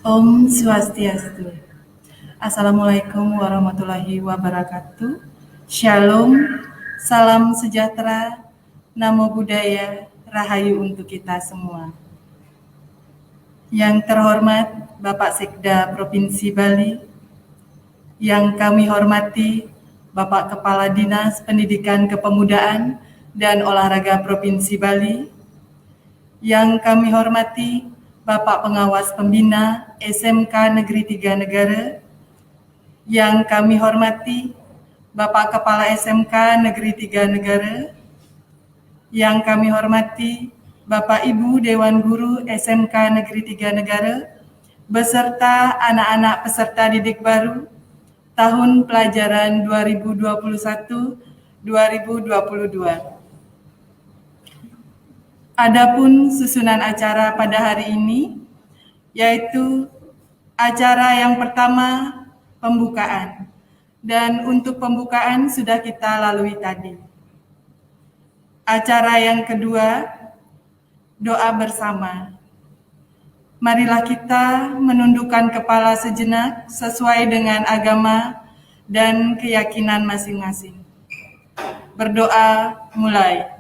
Om Swastiastu. Assalamualaikum warahmatullahi wabarakatuh. Shalom, salam sejahtera, namo buddhaya, rahayu untuk kita semua. Yang terhormat Bapak Sekda Provinsi Bali, yang kami hormati Bapak Kepala Dinas Pendidikan Kepemudaan dan Olahraga Provinsi Bali, yang kami hormati Bapak Pengawas Pembina SMK Negeri 3 Negara, yang kami hormati Bapak Kepala SMK Negeri 3 Negara, yang kami hormati Bapak Ibu Dewan Guru SMK Negeri 3 Negara, beserta anak-anak peserta didik baru tahun pelajaran 2021-2022. Adapun susunan acara pada hari ini, yaitu acara yang pertama, pembukaan. Dan untuk pembukaan sudah kita lalui tadi. Acara yang kedua, doa bersama. Marilah kita menundukkan kepala sejenak sesuai dengan agama dan keyakinan masing-masing. Berdoa mulai.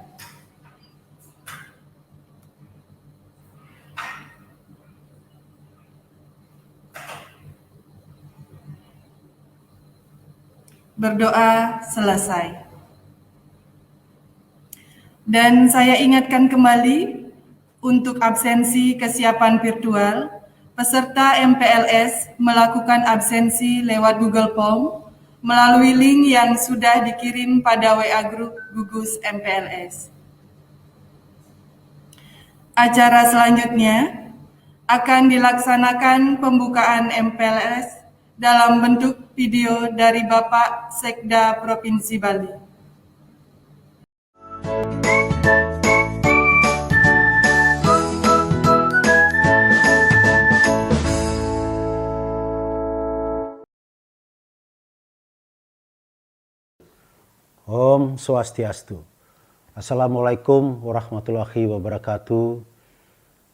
Berdoa selesai. Dan saya ingatkan kembali untuk absensi kesiapan virtual, peserta MPLS melakukan absensi lewat Google Form melalui link yang sudah dikirim pada WA Group Gugus MPLS. Acara selanjutnya akan dilaksanakan pembukaan MPLS dalam bentuk video dari Bapak Sekda Provinsi Bali. Om Swastiastu. Assalamualaikum warahmatullahi wabarakatuh.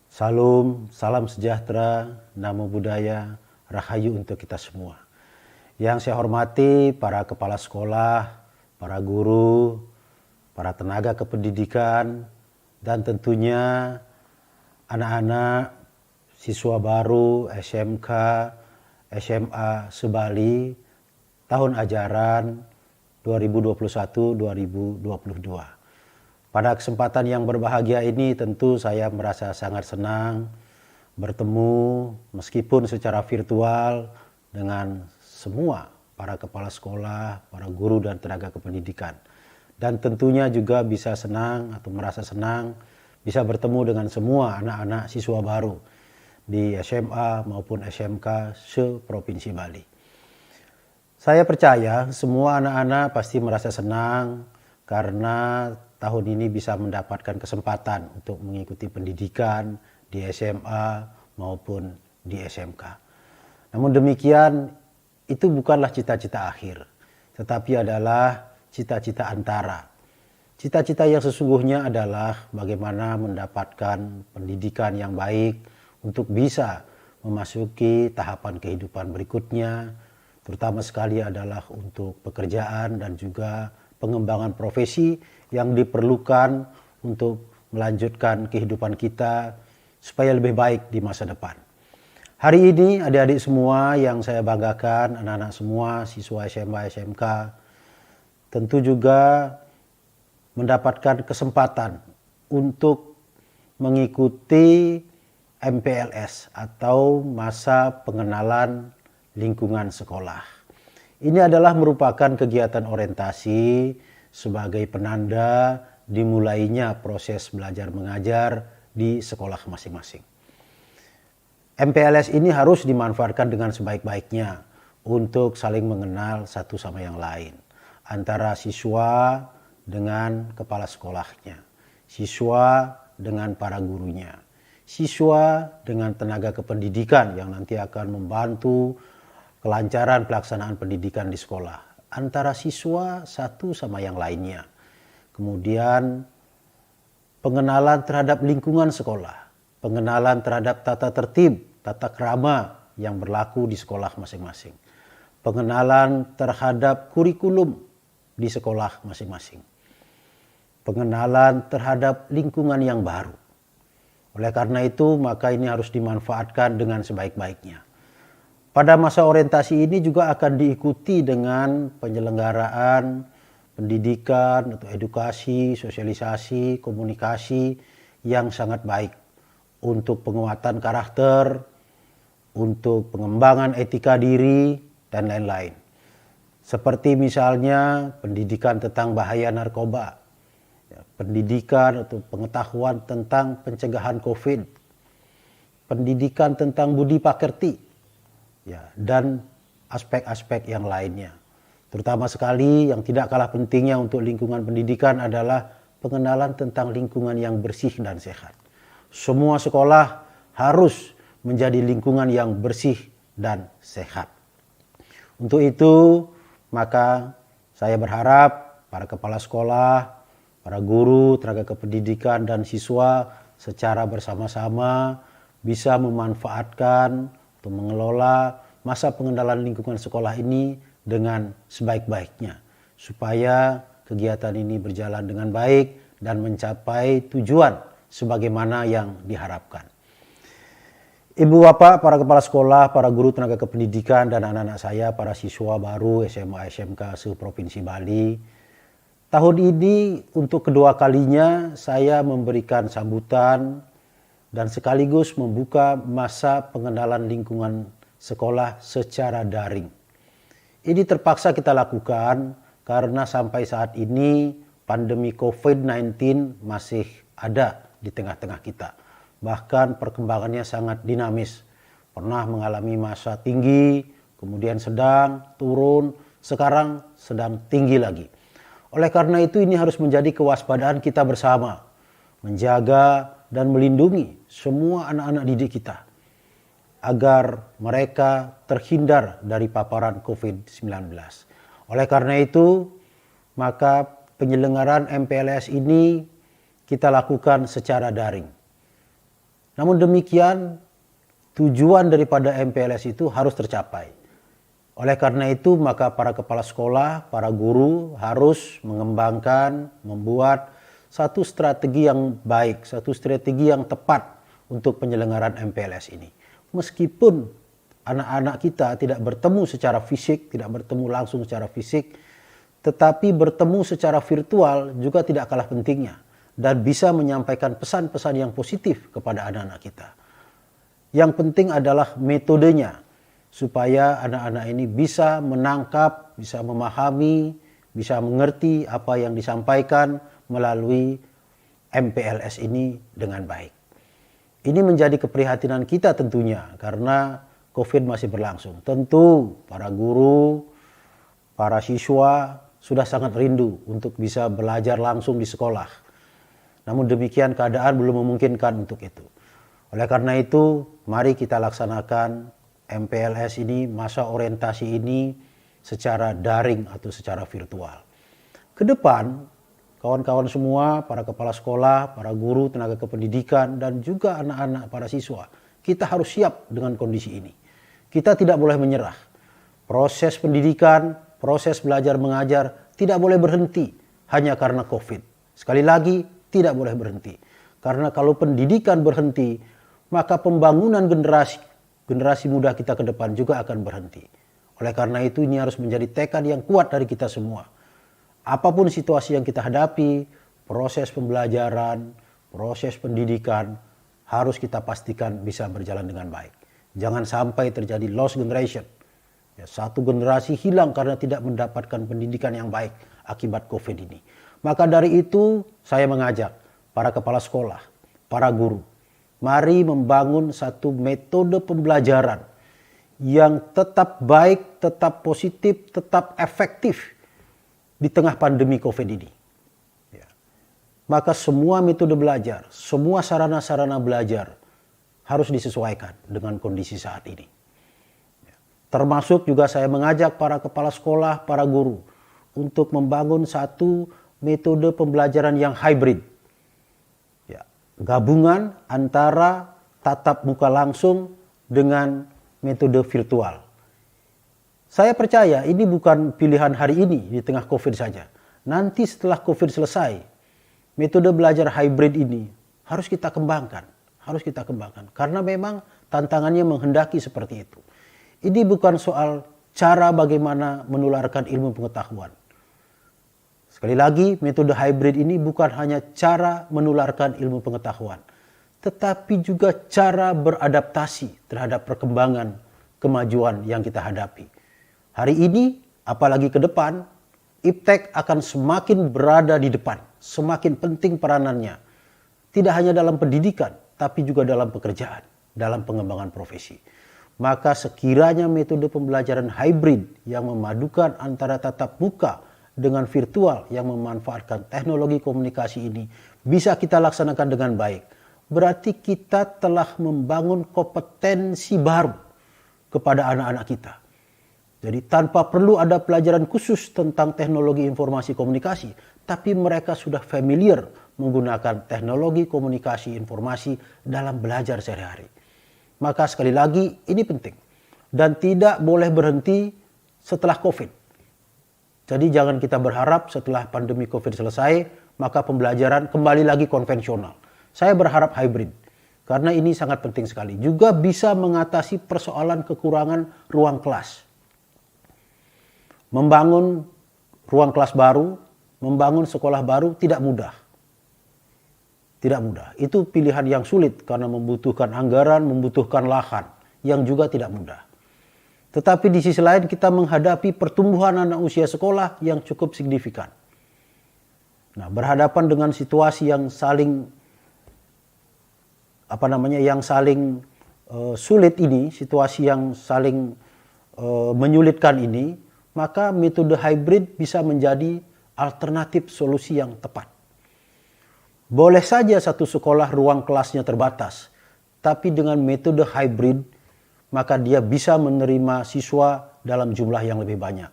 Salam sejahtera, namo buddhaya, rahayu untuk kita semua. Yang saya hormati para kepala sekolah, para guru, para tenaga kependidikan, dan tentunya anak-anak siswa baru SMK, SMA se-Bali tahun ajaran 2021-2022. Pada kesempatan yang berbahagia ini tentu saya merasa sangat senang bertemu meskipun secara virtual dengan semua para kepala sekolah, para guru dan tenaga kependidikan. Dan tentunya juga bisa senang atau merasa senang bisa bertemu dengan semua anak-anak siswa baru di SMA maupun SMK se-Provinsi Bali. Saya percaya semua anak-anak pasti merasa senang karena tahun ini bisa mendapatkan kesempatan untuk mengikuti pendidikan di SMA maupun di SMK. Namun demikian, itu bukanlah cita-cita akhir, tetapi adalah cita-cita antara. Cita-cita yang sesungguhnya adalah bagaimana mendapatkan pendidikan yang baik untuk bisa memasuki tahapan kehidupan berikutnya, terutama sekali adalah untuk pekerjaan dan juga pengembangan profesi yang diperlukan untuk melanjutkan kehidupan kita supaya lebih baik di masa depan. Hari ini adik-adik semua yang saya banggakan, anak-anak semua, siswa SMA, SMK, tentu juga mendapatkan kesempatan untuk mengikuti MPLS atau masa pengenalan lingkungan sekolah. Ini adalah merupakan kegiatan orientasi sebagai penanda dimulainya proses belajar mengajar di sekolah masing-masing. MPLS ini harus dimanfaatkan dengan sebaik-baiknya untuk saling mengenal satu sama yang lain. Antara siswa dengan kepala sekolahnya, siswa dengan para gurunya, siswa dengan tenaga kependidikan yang nanti akan membantu kelancaran pelaksanaan pendidikan di sekolah, antara siswa satu sama yang lainnya. Kemudian pengenalan terhadap lingkungan sekolah, pengenalan terhadap tata tertib, tata krama yang berlaku di sekolah masing-masing. Pengenalan terhadap kurikulum di sekolah masing-masing. Pengenalan terhadap lingkungan yang baru. Oleh karena itu, maka ini harus dimanfaatkan dengan sebaik-baiknya. Pada masa orientasi ini juga akan diikuti dengan penyelenggaraan pendidikan atau edukasi, sosialisasi, komunikasi yang sangat baik untuk penguatan karakter, untuk pengembangan etika diri, dan lain-lain. Seperti misalnya pendidikan tentang bahaya narkoba, pendidikan atau pengetahuan tentang pencegahan COVID, pendidikan tentang budi pakerti, dan aspek-aspek yang lainnya. Terutama sekali yang tidak kalah pentingnya untuk lingkungan pendidikan adalah pengenalan tentang lingkungan yang bersih dan sehat. Semua sekolah harus menjadi lingkungan yang bersih dan sehat. Untuk itu, maka saya berharap para kepala sekolah, para guru, tenaga kependidikan, dan siswa secara bersama-sama bisa memanfaatkan atau mengelola masa pengenalan lingkungan sekolah ini dengan sebaik-baiknya, supaya kegiatan ini berjalan dengan baik dan mencapai tujuan sebagaimana yang diharapkan. Ibu bapak, para kepala sekolah, para guru tenaga kependidikan, dan anak-anak saya, para siswa baru SMA SMK se-Provinsi Bali. Tahun ini untuk kedua kalinya saya memberikan sambutan dan sekaligus membuka masa pengenalan lingkungan sekolah secara daring. Ini terpaksa kita lakukan karena sampai saat ini pandemi COVID-19 masih ada di tengah-tengah kita. Bahkan perkembangannya sangat dinamis. Pernah mengalami masa tinggi, kemudian sedang, turun, sekarang sedang tinggi lagi. Oleh karena itu ini harus menjadi kewaspadaan kita bersama. Menjaga dan melindungi semua anak-anak didik kita agar mereka terhindar dari paparan COVID-19. Oleh karena itu, maka penyelenggaraan MPLS ini kita lakukan secara daring. Namun demikian, tujuan daripada MPLS itu harus tercapai. Oleh karena itu, maka para kepala sekolah, para guru harus mengembangkan, membuat satu strategi yang baik, satu strategi yang tepat untuk penyelenggaraan MPLS ini. Meskipun anak-anak kita tidak bertemu secara fisik, tidak bertemu langsung secara fisik, tetapi bertemu secara virtual juga tidak kalah pentingnya dan bisa menyampaikan pesan-pesan yang positif kepada anak-anak kita. Yang penting adalah metodenya, supaya anak-anak ini bisa menangkap, bisa memahami, bisa mengerti apa yang disampaikan melalui MPLS ini dengan baik. Ini menjadi keprihatinan kita tentunya karena COVID masih berlangsung. Tentu para guru, para siswa sudah sangat rindu untuk bisa belajar langsung di sekolah. Namun demikian keadaan belum memungkinkan untuk itu. Oleh karena itu, mari kita laksanakan MPLS ini, masa orientasi ini secara daring atau secara virtual. Ke depan, kawan-kawan semua, para kepala sekolah, para guru, tenaga kependidikan, dan juga anak-anak para siswa, kita harus siap dengan kondisi ini. Kita tidak boleh menyerah. Proses pendidikan, proses belajar mengajar tidak boleh berhenti hanya karena COVID. Sekali lagi, tidak boleh berhenti. Karena kalau pendidikan berhenti, maka pembangunan generasi muda kita ke depan juga akan berhenti. Oleh karena itu ini harus menjadi tekad yang kuat dari kita semua. Apapun situasi yang kita hadapi, proses pembelajaran, proses pendidikan harus kita pastikan bisa berjalan dengan baik. Jangan sampai terjadi lost generation. Satu generasi hilang karena tidak mendapatkan pendidikan yang baik akibat COVID ini. Maka dari itu saya mengajak para kepala sekolah, para guru, mari membangun satu metode pembelajaran yang tetap baik, tetap positif, tetap efektif di tengah pandemi COVID ini. Maka semua metode belajar, semua sarana-sarana belajar harus disesuaikan dengan kondisi saat ini. Termasuk juga saya mengajak para kepala sekolah, para guru untuk membangun satu metode pembelajaran yang hybrid. Gabungan antara tatap muka langsung dengan metode virtual. Saya percaya ini bukan pilihan hari ini di tengah COVID saja. Nanti setelah COVID selesai, metode belajar hybrid ini harus kita kembangkan. Karena memang tantangannya menghendaki seperti itu. Ini bukan soal cara bagaimana menularkan ilmu pengetahuan. Sekali lagi, metode hybrid ini bukan hanya cara menularkan ilmu pengetahuan, tetapi juga cara beradaptasi terhadap perkembangan kemajuan yang kita hadapi. Hari ini, apalagi ke depan, iptek akan semakin berada di depan, semakin penting peranannya. Tidak hanya dalam pendidikan, tapi juga dalam pekerjaan, dalam pengembangan profesi. Maka sekiranya metode pembelajaran hybrid yang memadukan antara tatap muka dengan virtual yang memanfaatkan teknologi komunikasi ini bisa kita laksanakan dengan baik, berarti kita telah membangun kompetensi baru kepada anak-anak kita. Jadi tanpa perlu ada pelajaran khusus tentang teknologi informasi komunikasi, tapi mereka sudah familiar menggunakan teknologi komunikasi informasi dalam belajar sehari-hari. Maka sekali lagi ini penting dan tidak boleh berhenti setelah COVID. Jadi jangan kita berharap setelah pandemi COVID selesai maka pembelajaran kembali lagi konvensional. Saya berharap hybrid karena ini sangat penting sekali. Juga bisa mengatasi persoalan kekurangan ruang kelas. Membangun ruang kelas baru, membangun sekolah baru tidak mudah. Tidak mudah. Itu pilihan yang sulit karena membutuhkan anggaran, membutuhkan lahan yang juga tidak mudah. Tetapi di sisi lain kita menghadapi pertumbuhan anak usia sekolah yang cukup signifikan. Nah, berhadapan dengan situasi yang saling sulit ini, situasi yang saling menyulitkan ini, maka metode hybrid bisa menjadi alternatif solusi yang tepat. Boleh saja satu sekolah ruang kelasnya terbatas, tapi dengan metode hybrid, maka dia bisa menerima siswa dalam jumlah yang lebih banyak.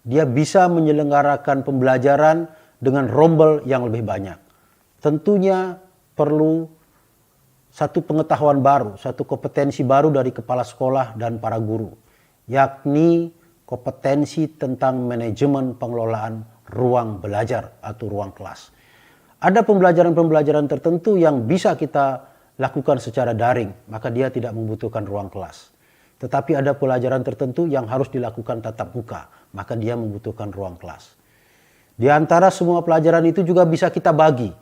Dia bisa menyelenggarakan pembelajaran dengan rombel yang lebih banyak. Tentunya perlu satu pengetahuan baru, satu kompetensi baru dari kepala sekolah dan para guru, yakni kompetensi tentang manajemen pengelolaan ruang belajar atau ruang kelas. Ada pembelajaran-pembelajaran tertentu yang bisa kita lakukan secara daring, maka dia tidak membutuhkan ruang kelas. Tetapi ada pelajaran tertentu yang harus dilakukan tatap muka, maka dia membutuhkan ruang kelas. Di antara semua pelajaran itu juga bisa kita bagi.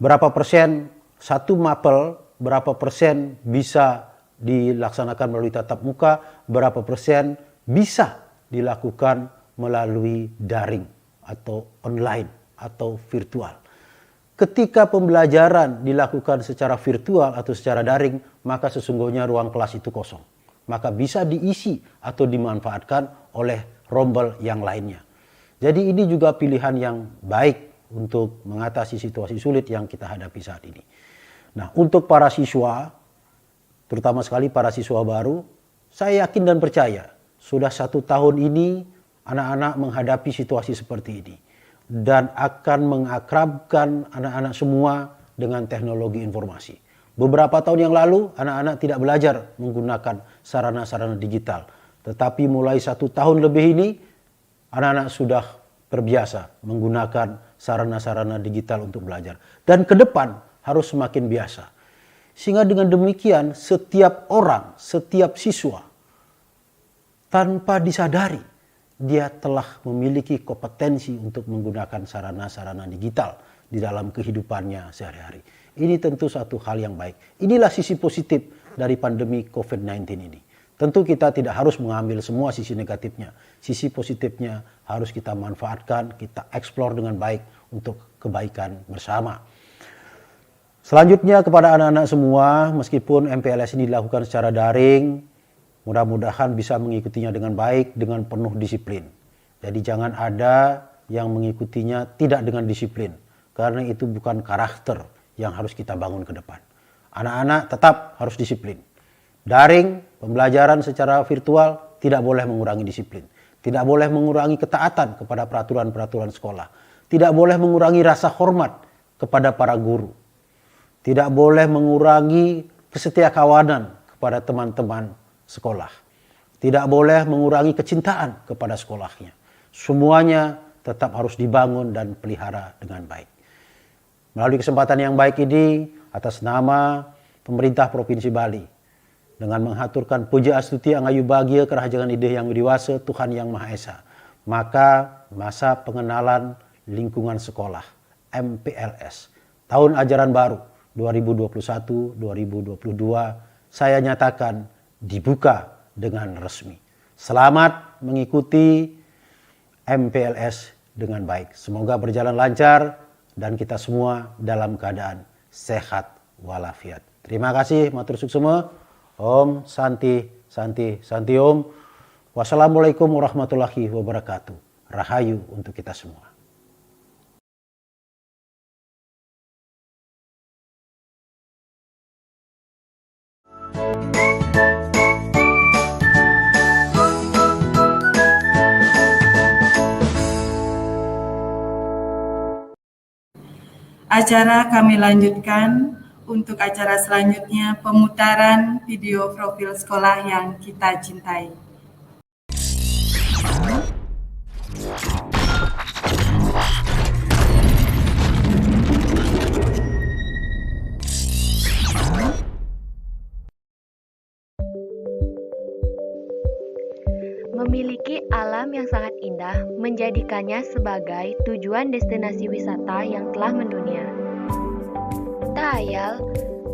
Berapa persen satu mapel, berapa persen bisa dilaksanakan melalui tatap muka, berapa persen bisa dilakukan melalui daring atau online atau virtual. Ketika pembelajaran dilakukan secara virtual atau secara daring, maka sesungguhnya ruang kelas itu kosong. Maka bisa diisi atau dimanfaatkan oleh rombel yang lainnya. Jadi ini juga pilihan yang baik untuk mengatasi situasi sulit yang kita hadapi saat ini. Nah, untuk para siswa, terutama sekali para siswa baru, saya yakin dan percaya sudah 1 tahun ini anak-anak menghadapi situasi seperti ini dan akan mengakrabkan anak-anak semua dengan teknologi informasi. Beberapa tahun yang lalu anak-anak tidak belajar menggunakan sarana-sarana digital, tetapi mulai 1 tahun lebih ini anak-anak sudah terbiasa menggunakan sarana-sarana digital untuk belajar dan ke depan harus semakin biasa. Sehingga dengan demikian setiap orang, setiap siswa tanpa disadari dia telah memiliki kompetensi untuk menggunakan sarana-sarana digital di dalam kehidupannya sehari-hari. Ini tentu satu hal yang baik. Inilah sisi positif dari pandemi COVID-19 ini. Tentu kita tidak harus mengambil semua sisi negatifnya. Sisi positifnya harus kita manfaatkan, kita eksplor dengan baik untuk kebaikan bersama. Selanjutnya kepada anak-anak semua, meskipun MPLS ini dilakukan secara daring, mudah-mudahan bisa mengikutinya dengan baik, dengan penuh disiplin. Jadi jangan ada yang mengikutinya tidak dengan disiplin, karena itu bukan karakter yang harus kita bangun ke depan. Anak-anak tetap harus disiplin. Daring, pembelajaran secara virtual tidak boleh mengurangi disiplin. Tidak boleh mengurangi ketaatan kepada peraturan-peraturan sekolah. Tidak boleh mengurangi rasa hormat kepada para guru. Tidak boleh mengurangi kesetiakawanan kepada teman-teman sekolah. Tidak boleh mengurangi kecintaan kepada sekolahnya. Semuanya tetap harus dibangun dan pelihara dengan baik. Melalui kesempatan yang baik ini, atas nama pemerintah Provinsi Bali, dengan menghaturkan puja astuti angayu bahagia kerajangan ide yang widiwasa Tuhan Yang Maha Esa, maka masa pengenalan lingkungan sekolah MPLS tahun ajaran baru 2021-2022 saya nyatakan dibuka dengan resmi. Selamat mengikuti MPLS dengan baik. Semoga berjalan lancar dan kita semua dalam keadaan sehat walafiat. Terima kasih, matur suksema. Om Santi Santi Santi Om. Wassalamualaikum warahmatullahi wabarakatuh. Rahayu untuk kita semua. Acara kami lanjutkan. Untuk acara selanjutnya, pemutaran video profil sekolah yang kita cintai. Memiliki alam yang sangat indah menjadikannya sebagai tujuan destinasi wisata yang telah mendunia. Tak ayal,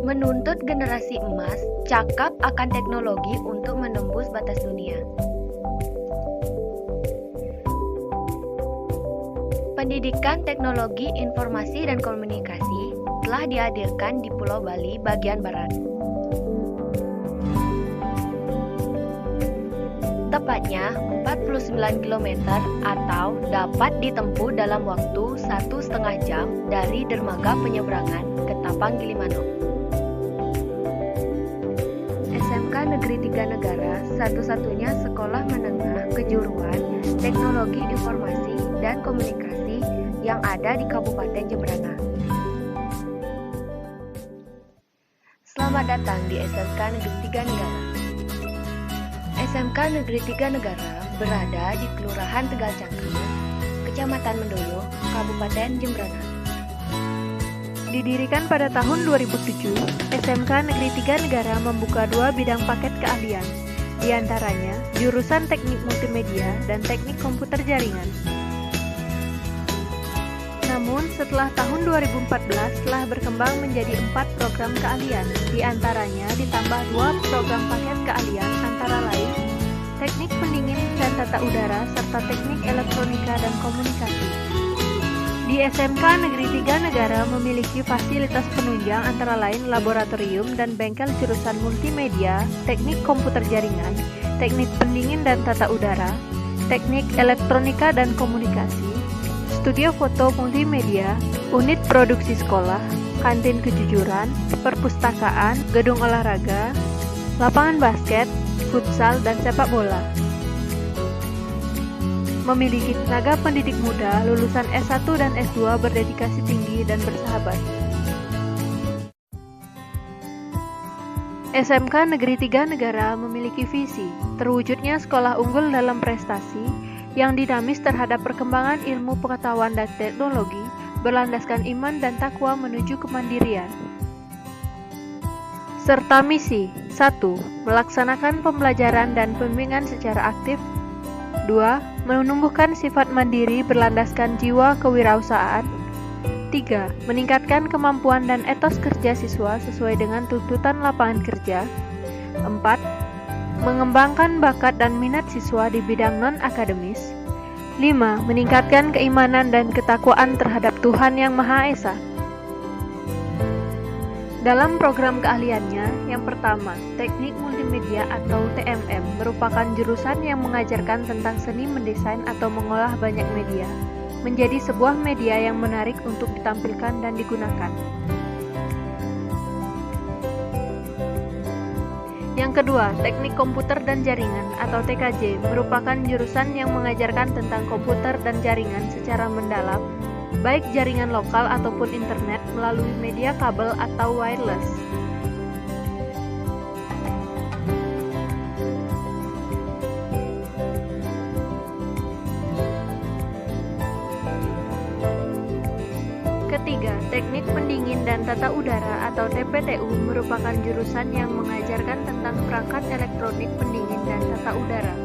menuntut generasi emas cakap akan teknologi untuk menembus batas dunia. Pendidikan Teknologi Informasi dan Komunikasi telah dihadirkan di Pulau Bali bagian barat. Tepatnya 49 km atau dapat ditempuh dalam waktu 1,5 jam dari dermaga penyeberangan ke Tapang Gilimanuk. SMK Negeri 3 Negara satu-satunya sekolah menengah kejuruan Teknologi Informasi dan Komunikasi yang ada di Kabupaten Jemberana. Selamat datang di SMK Negeri 3 Negara. SMK Negeri 3 Negara berada di Kelurahan Tegal Cangkru, Kecamatan Mendoyo, Kabupaten Jemberana. Didirikan pada tahun 2007, SMK Negeri 3 Negara membuka 2 bidang paket keahlian, di antaranya jurusan Teknik Multimedia dan Teknik Komputer Jaringan. Namun, setelah tahun 2014 telah berkembang menjadi 4 program keahlian, di antaranya ditambah 2 program paket keahlian antara lain Teknik Pendingin dan Tata Udara serta Teknik Elektronika dan Komunikasi. Di SMK Negeri 3 Negara memiliki fasilitas penunjang antara lain laboratorium dan bengkel jurusan multimedia, teknik komputer jaringan, teknik pendingin dan tata udara, teknik elektronika dan komunikasi, studio foto multimedia, unit produksi sekolah, kantin kejujuran, perpustakaan, gedung olahraga, lapangan basket, futsal, dan sepak bola. Memiliki tenaga pendidik muda, lulusan S1 dan S2 berdedikasi tinggi dan bersahabat. SMK Negeri 3 Negara memiliki visi, terwujudnya sekolah unggul dalam prestasi, yang dinamis terhadap perkembangan ilmu pengetahuan dan teknologi, berlandaskan iman dan takwa menuju kemandirian. Serta misi, 1. Melaksanakan pembelajaran dan pembimbingan secara aktif. 2. Menumbuhkan sifat mandiri berlandaskan jiwa kewirausahaan. 3. Meningkatkan kemampuan dan etos kerja siswa sesuai dengan tuntutan lapangan kerja. 4. Mengembangkan bakat dan minat siswa di bidang non-akademis. 5. Meningkatkan keimanan dan ketakwaan terhadap Tuhan Yang Maha Esa. Dalam program keahliannya, yang pertama, Teknik Multimedia atau TMM merupakan jurusan yang mengajarkan tentang seni mendesain atau mengolah banyak media, menjadi sebuah media yang menarik untuk ditampilkan dan digunakan. Yang kedua, Teknik Komputer dan Jaringan atau TKJ merupakan jurusan yang mengajarkan tentang komputer dan jaringan secara mendalam, baik jaringan lokal ataupun internet melalui media kabel atau wireless. Teknik Pendingin dan Tata Udara atau TPTU merupakan jurusan yang mengajarkan tentang perangkat elektronik pendingin dan tata udara.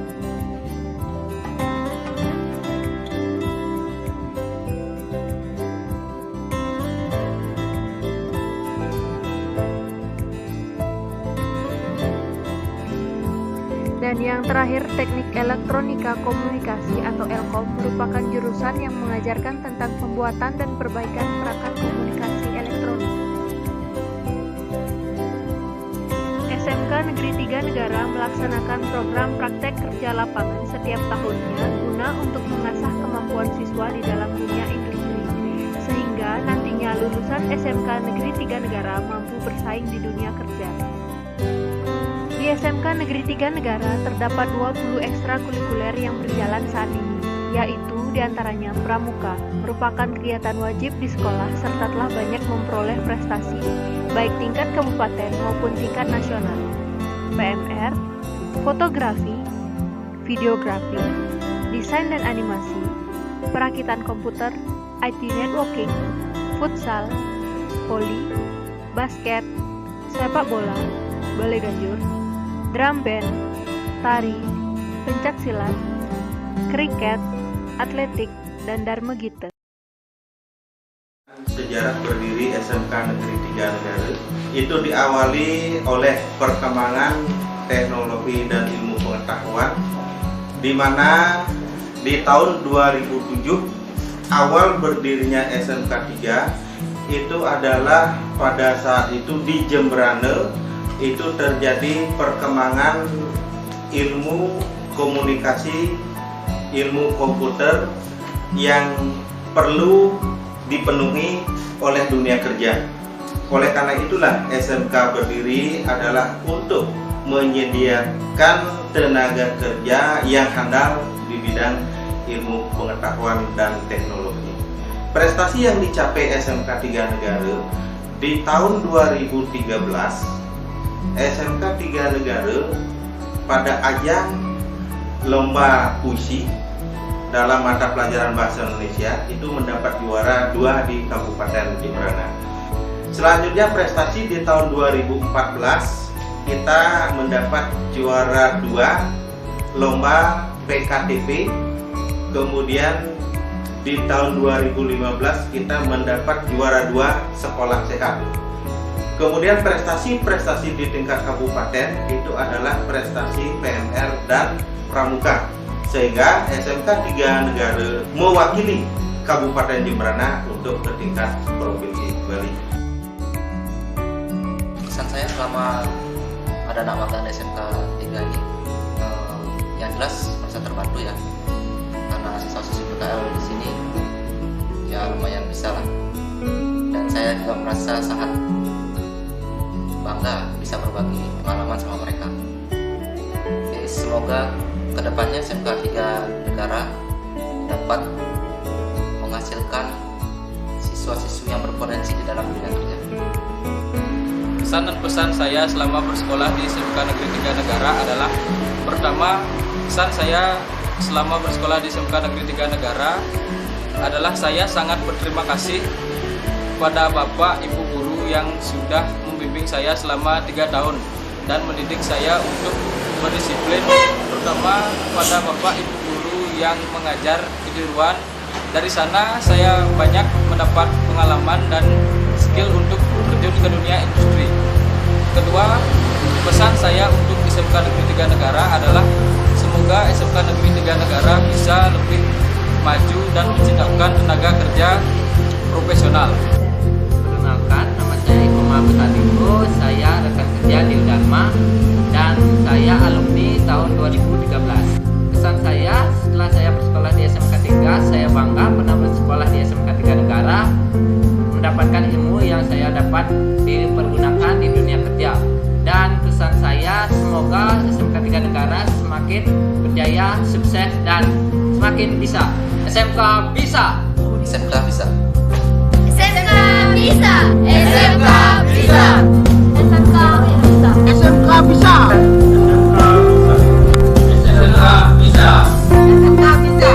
Dan yang terakhir, Teknik Elektronika Komunikasi atau Elkom merupakan jurusan yang mengajarkan tentang pembuatan dan perbaikan perangkat komunikasi elektronik. SMK Negeri 3 Negara melaksanakan program praktek kerja lapangan setiap tahunnya guna untuk mengasah kemampuan siswa di dalam dunia industri, sehingga nantinya lulusan SMK Negeri 3 Negara mampu bersaing di dunia kerja. Di SMK Negeri 3 Negara terdapat 20 ekstrakurikuler yang berjalan saat ini, yaitu diantaranya Pramuka, merupakan kegiatan wajib di sekolah serta telah banyak memperoleh prestasi, baik tingkat kabupaten maupun tingkat nasional. PMR, fotografi, videografi, desain dan animasi, perakitan komputer, IT networking, futsal, voli, basket, sepak bola, balai ganjur, drum band, tari, pencak silat, kriket, atletik, dan Dharma Gita. Sejarah berdiri SMK Negeri 3 Negara itu diawali oleh perkembangan teknologi dan ilmu pengetahuan, di mana di tahun 2007 awal berdirinya SMK 3 itu adalah pada saat itu di Jemberane itu terjadi perkembangan ilmu komunikasi, ilmu komputer yang perlu dipenuhi oleh dunia kerja. Oleh karena itulah SMK berdiri adalah untuk menyediakan tenaga kerja yang handal di bidang ilmu pengetahuan dan teknologi. Prestasi yang dicapai SMK 3 Negara di tahun 2013, SMK 3 Negara pada ajang lomba puisi dalam mata pelajaran bahasa Indonesia itu mendapat juara 2 di Kabupaten Jemberana. Selanjutnya prestasi di tahun 2014 kita mendapat juara 2 lomba PKTP. Kemudian di tahun 2015 kita mendapat juara 2 sekolah sehat. Kemudian prestasi-prestasi di tingkat kabupaten itu adalah prestasi PMR dan Pramuka, sehingga SMK 3 Negara mewakili Kabupaten Jemberana untuk ke tingkat Provinsi Bali. Kesan saya selama ada anak magang SMK 3 ini, yang jelas merasa terbantu ya, karena siswa-siswi PKL di sini ya lumayan bisa lah, dan saya juga merasa sangat bangga bisa berbagi pengalaman sama mereka. Oke, semoga kedepannya SMK 3 Negara dapat menghasilkan siswa-siswi yang berpotensi di dalam dunia kerja. Pesan dan pesan saya selama bersekolah di SMK Negeri 3 Negara adalah: pertama, pesan saya selama bersekolah di SMK Negeri 3 Negara adalah saya sangat berterima kasih kepada Bapak Ibu guru yang sudah membimbing saya selama 3 tahun dan mendidik saya untuk berdisiplin, terutama pada Bapak Ibu guru yang mengajar kejuruan. Dari sana saya banyak mendapat pengalaman dan skill untuk terjun ke dunia industri. Kedua, pesan saya untuk SMK Negeri 3 Negara adalah semoga SMK Negeri 3 Negara bisa lebih maju dan menciptakan tenaga kerja profesional. Perkenalkan, nama saya Iko Mahmud Adiko, saya rekan kerja di Dharma dan saya alumni tahun 2013. Kesan saya setelah saya bersekolah di SMK 3, saya bangga pernah bersekolah di SMK 3 Negara, mendapatkan ilmu yang saya dapat dipergunakan di dunia kerja. Dan pesan saya semoga SMK 3 Negara semakin berjaya, sukses dan semakin bisa. SMK bisa. SMK bisa. SMK bisa. SMK bisa. SMK bisa. SMK bisa. SMK bisa. SMK bisa.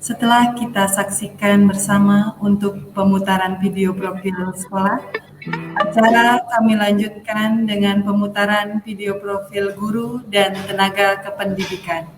Setelah kita saksikan bersama untuk pemutaran video profil sekolah, acara kami lanjutkan dengan pemutaran video profil guru dan tenaga kependidikan.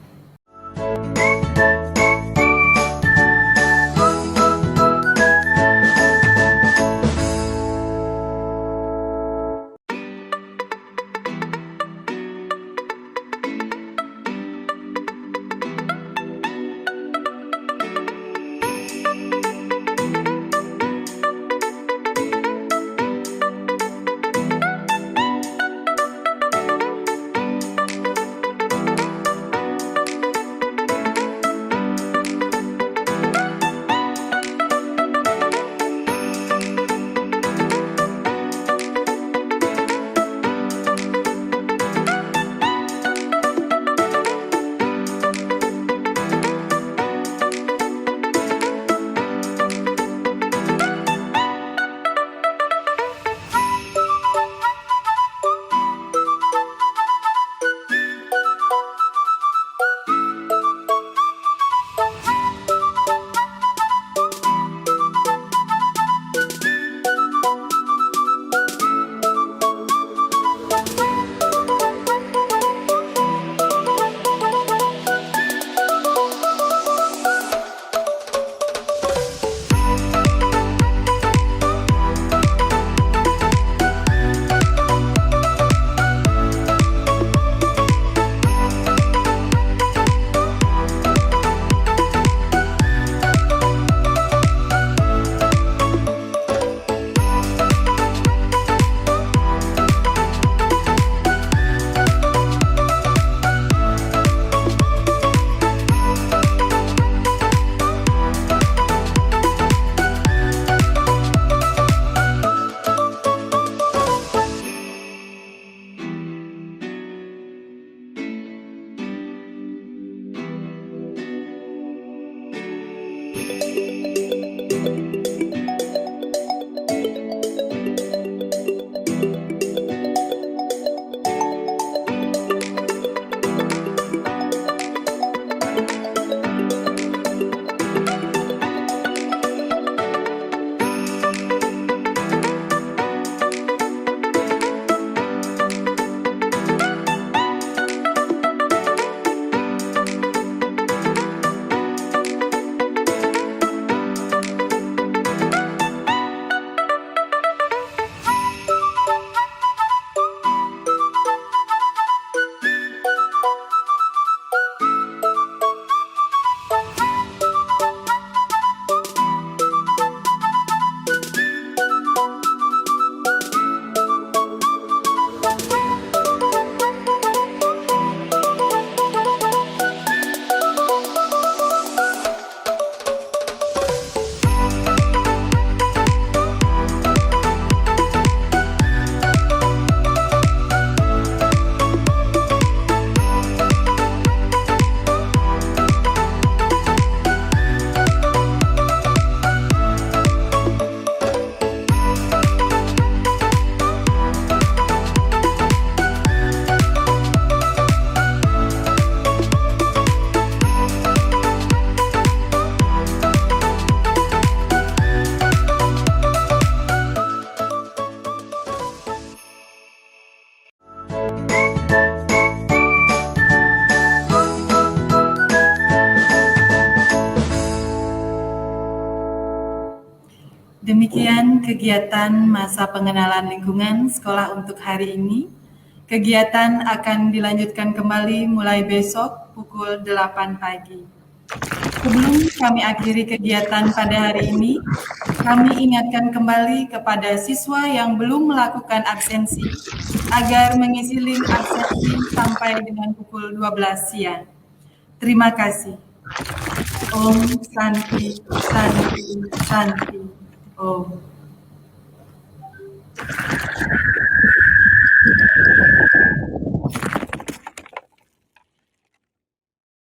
Demikian kegiatan masa pengenalan lingkungan sekolah untuk hari ini. Kegiatan akan dilanjutkan kembali mulai besok pukul 8 pagi. Sebelum kami akhiri kegiatan pada hari ini, kami ingatkan kembali kepada siswa yang belum melakukan absensi agar mengisi link absensi sampai dengan pukul 12 siang. Terima kasih. Om Santi, Santi, Santi. Om.